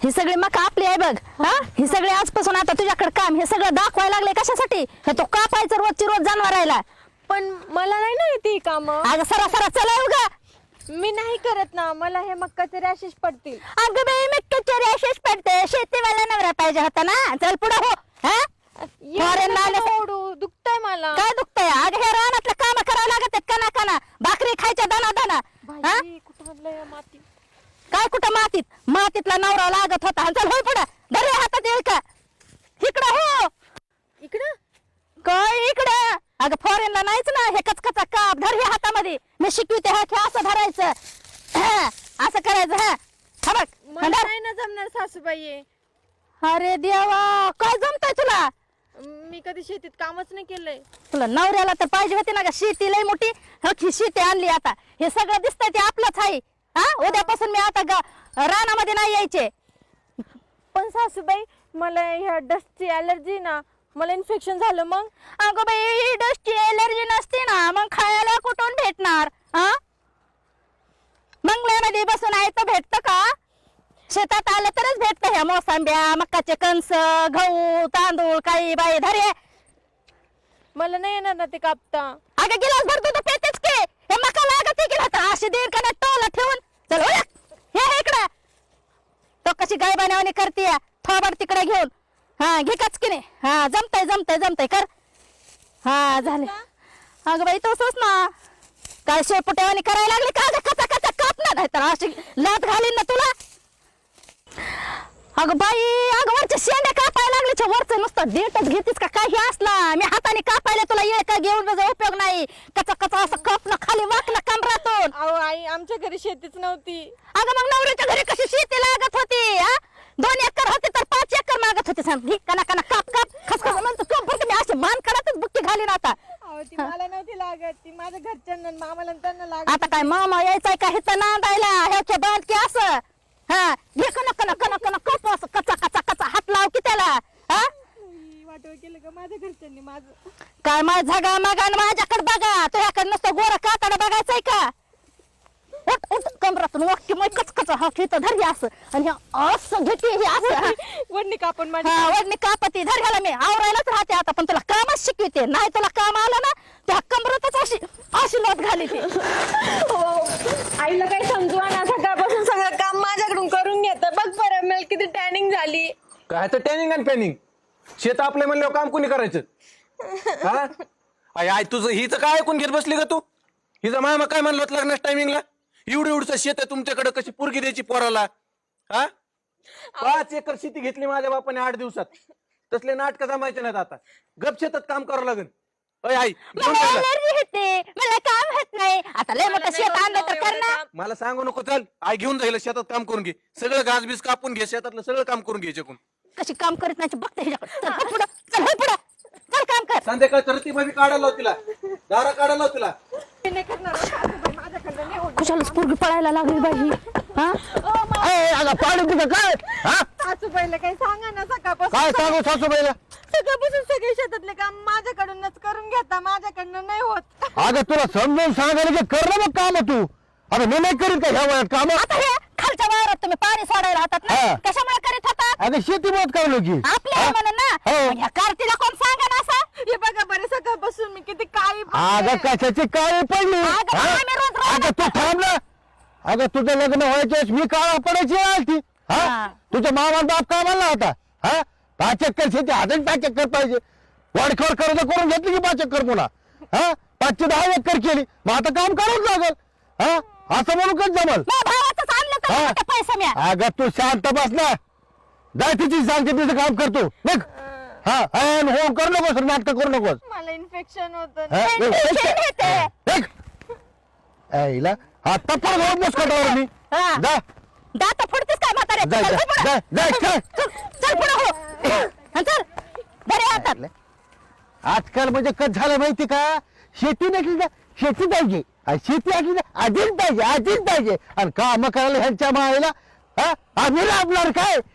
ही सगळी मका आपली आहे बघ. हा ही सगळी आजपासून आता तुझ्याकडे काम हे सगळं दाखवायला लागले कशासाठी? हे तो कापायचं रोजची रोज जनावरायला. पण मला नाही ना येते काम. अगं सरा सरा चला उगा. मी नाही करत ना, मला हे मक्काचे रॅशेस पडतील. अगं बाई मक्काचे रॅशेस पडते. शेतीवाला नवरा पाहिजे होता ना. चल पुढे हो. हा एवढं नका ओरडू, दुखतंय मला. काय दुखतंय? अगं हे रानातलं काम करायला लागत कना कना. भाकरी खायच्या दाना दाना. हा बाई, कुठं आणलंय या माती? काय कुठं मातीत? मातीतला नवरा लागत होता. चल होय पुढे. धर रे हातात येईल का? इकडं हो. इकडं काय इकडं? अगं फॉरेनला नाहीच ना हे कचकचा काप. धर हे हातामध्ये. मी शिकवते हा हे असं धरायचं. हा, असं करायचं. हा बघ. मला धर. नाही ना जमणार सासूबाई. अरे देवा काय जमतंय तुला? मी कधी शेतीत कामच नाही केलंय. तुला नवऱ्याला तर पाहिजे होती ना ग शेती लय मोठी. ही शेती आणली आता. हे सगळं दिसतंय ते आपलंच आहे. हा उद्यापासून मी आता रानामध्ये नाही यायचे. पण सासूबाई मला ह्या डस्टची अलर्जी ना, मला इन्फेक्शन झालं मग. अगं बाई डस्टची एलर्जी नसते ना मग खायला कुठून भेटणार? हा मंगळ्यामध्ये बसून आहे तर भेटतं का? शेतात आलं तरच भेटतं. ह्या मोसंब्या मक्काचे कणस गहू तांदूळ काही बाई धरे. मला नाही येणार ना ते कापता. अगं गिलास भरतो तर पेतेच की. हे मका लागत की ना अशी दीड का टोला ठेवून. चल हो हे इकडं. तो कशी गाय बनवणी करते थोबड तिकडे घेऊन. हा घे कच की नाही. हा जमतय जमतय जमतय कर. हा झाले. अगं बाई तसंच ना. काय शेपुटेवानी करायला लागली का? कचा कचा कापणार नाही तर अशी लात घालीन ना तुला. अगं बाई अगं वरच्या शेंड्या कापायला लागले. वरचं नुसतं डेटच घेतीस का काही असला? मी हाताने कापायला तुला ये का घेऊन माझा उपयोग नाही. कचा कचा असं कापणं खाली वाकलं कमरातून. अहो आई, आमच्या घरी शेतीच नव्हती. अगं मग नवऱ्याच्या घरी कशी शेती लागत होती? हा 2 एकर होते तर 5 एकर मागत होते. सांग घे कना कना काप काप खसखस म्हणतो कप बरं मी अशी मान काढतच बुक्की घालीन आता. अहो ती मला नव्हती लागत, ती माझ्या घरच्यांना मामाला त्यांना लागत. आता काय मामा यायचाय का हिचं नांदायला? ह्याच्या बांध की असं. हा घे कना कना कना कना कप असं कचा कचा कचा हात लाव की त्याला. हा वाटव केलं का माझ्या घरच्यांनी माझं? काय माझ झगा मागा माझ्याकडे बघा. तुझ्याकडे नुसतं गोरा कातडा बघायचंय का? उठ उठ कमरातून वाक्य मग कचकच हा घेतं धर हे असं आणि हे असं घेते हे असं. वडणी कापून माझी. हा वडणी कापती धर ह्याला मी आवरायलाच राहते आता. पण तुला कामच शिकवते. नाही तुला काम आलं ना त्या कमरातच अशी अशी लोट घाली ती. आईला काय समजू ना, सकाळपासून सगळं काम माझ्याकडून करून घेत. बघ बरं मला किती टॅनिंग झाली. काय तर टॅनिंग आणि पॅनिंग. शेत आपले म्हणल्यावर काम कोणी करायचं? हा आई आई तुझं हिचं काय ऐकून घेत बसली का तू? हिचा मामा काय म्हणलं होतं लग्नाच्या टायमिंगला? एवढं एवढं शेत आहे तुमच्याकडे, कशी पोरगी द्यायची पोराला? हा 5 एकर शेती घेतली माझ्या बापाने 8 दिवसात. तसले नाटक जमायचे नाहीत आता. गप शेतात काम करावं लागेल. अय आई घेऊन मला जायला. एलर्जी होते. मला काम होत नाही. आता लय मोठं शेत आणलं तर कर ना. मला सांगू नको. चल आई घेऊन जाईल शेतात काम करून घे. सगळं घासबीस कापून घे. शेतातलं सगळं काम करून घ्यायचे कोण. कशी काम करत नाही बघते ह्याच्याकडे. चल हो पुढं चल हो पुढं चल काम कर. संध्याकाळ तर ती भाभी काढायला लाव तिला. दारा काढायला लाव तिला. मी नाही करणार सासूबाई, माझ्याकडनं नाही होत. कुशालाच पोरगी पळायला लागली बाई ही. हा अगं पाणी तुझं काय? हा सासूबाईला काही सांगा ना, सकाळपासून काय सांगू सासूबाईला? सकाळपासून सगळे शेतातले काम माझ्याकडूनच करून घेता. माझ्याकडनं नाही होत. अगं तुला समजून सांगायला की कर ना मग काम तू. अरे मी नाही करीत का ह्या वयात काम? आता हे खालच्या वावरात तुम्ही पाणी सोडायला राहतात ना हा. कशामुळे करीत होतात? अगं शेती मत करलो की आपल्या आहे म्हणून ना. हो. मग ह्या कार्तीला कोण सांगा ना असं? हे बघा बरं, सकाळपासून मी किती काळी अगं कशाची काळी पडली? अगं, हा? आम्ही रोज राहणार अगं तू थांब ना. अगं तुझं लग्न व्हायच्यास मी काळा पडायची आलती. हा. हा तुझ्या मामा बाप कामाला होता. हा 5 एकर शेती अजून 5 एकर पाहिजे. वाडखोड कर्ज करून घेतली की 5 एकर पुन्हा. हा 5 ची 10 एकर केली. मग आता काम करावंच लागल. हा असं म्हणून कच जमल? माझ्या भावाचंच आणलं तर हा. मोठे पैसे मिळा. अगं तू शांत बस ना. जाय तिची सांगते तिचं काम करतो बघ. हा हो करू नकोस नाटक करू नकोस. मला इन्फेक्शन होत. हा, बघ, टेन्शन येते. बघ. ऐला आता पण जाऊ मुस्कटावर मी. हा. जा दात फोडतेस काय म्हातारे? जाय, चल जाय, पुढं. जाय, जाय, चल. चल पुढं हो. हा, चल बरे हातात. आजकाल म्हणजे कच झालं माहिती का? शेती नसली ना शेती पाहिजे आणि शेती असली ना आधीच पाहिजे आणि काम करायला ह्यांच्या मायला. हा आम्ही लाभणार काय?